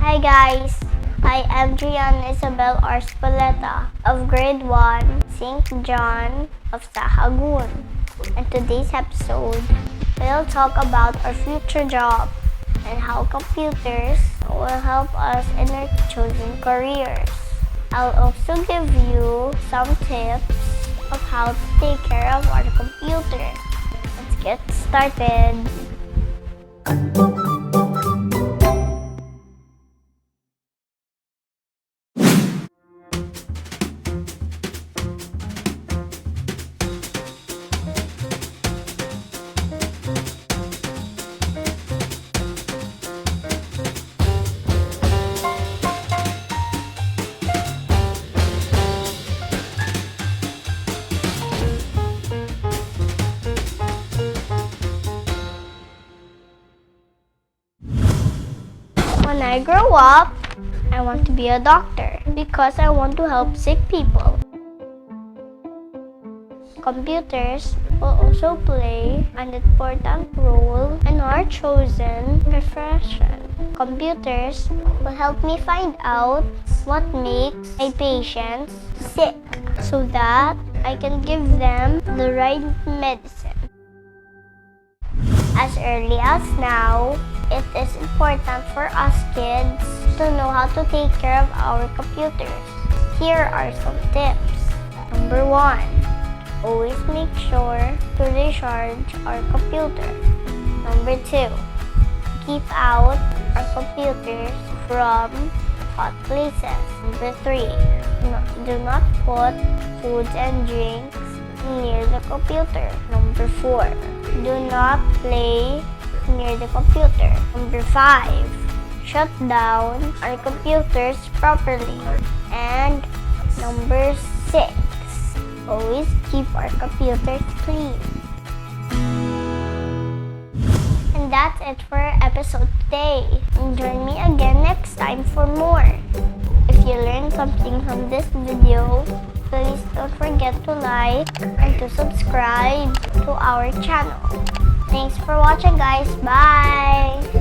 Hi guys, I am Gianna of grade 1, St. John of Sahagun. In today's episode, we'll talk about our future job and how computers will help us in our chosen careers. I'll also give you some tips of how to take care of our computer. Let's get started. When I grow up, I want to be a doctor because I want to help sick people. Computers will also play an important role in our chosen profession. Computers will help me find out what makes my patients sick so that I can give them the right medicine. As early as now, it is important for us kids to know how to take care of our computers. Here are some tips. Number 1, always make sure to recharge our computer. Number 2, keep out our computers from hot places. Number 3, do not put foods and drinks near the computer. Number 4, do not play near the computer. Number 5, shut down our computers properly. And number 6, always keep our computers clean. And that's it for our episode today. And join me again next time for more. If you learned something from this video, please don't forget to like and to subscribe to our channel. Thanks for watching guys. Bye!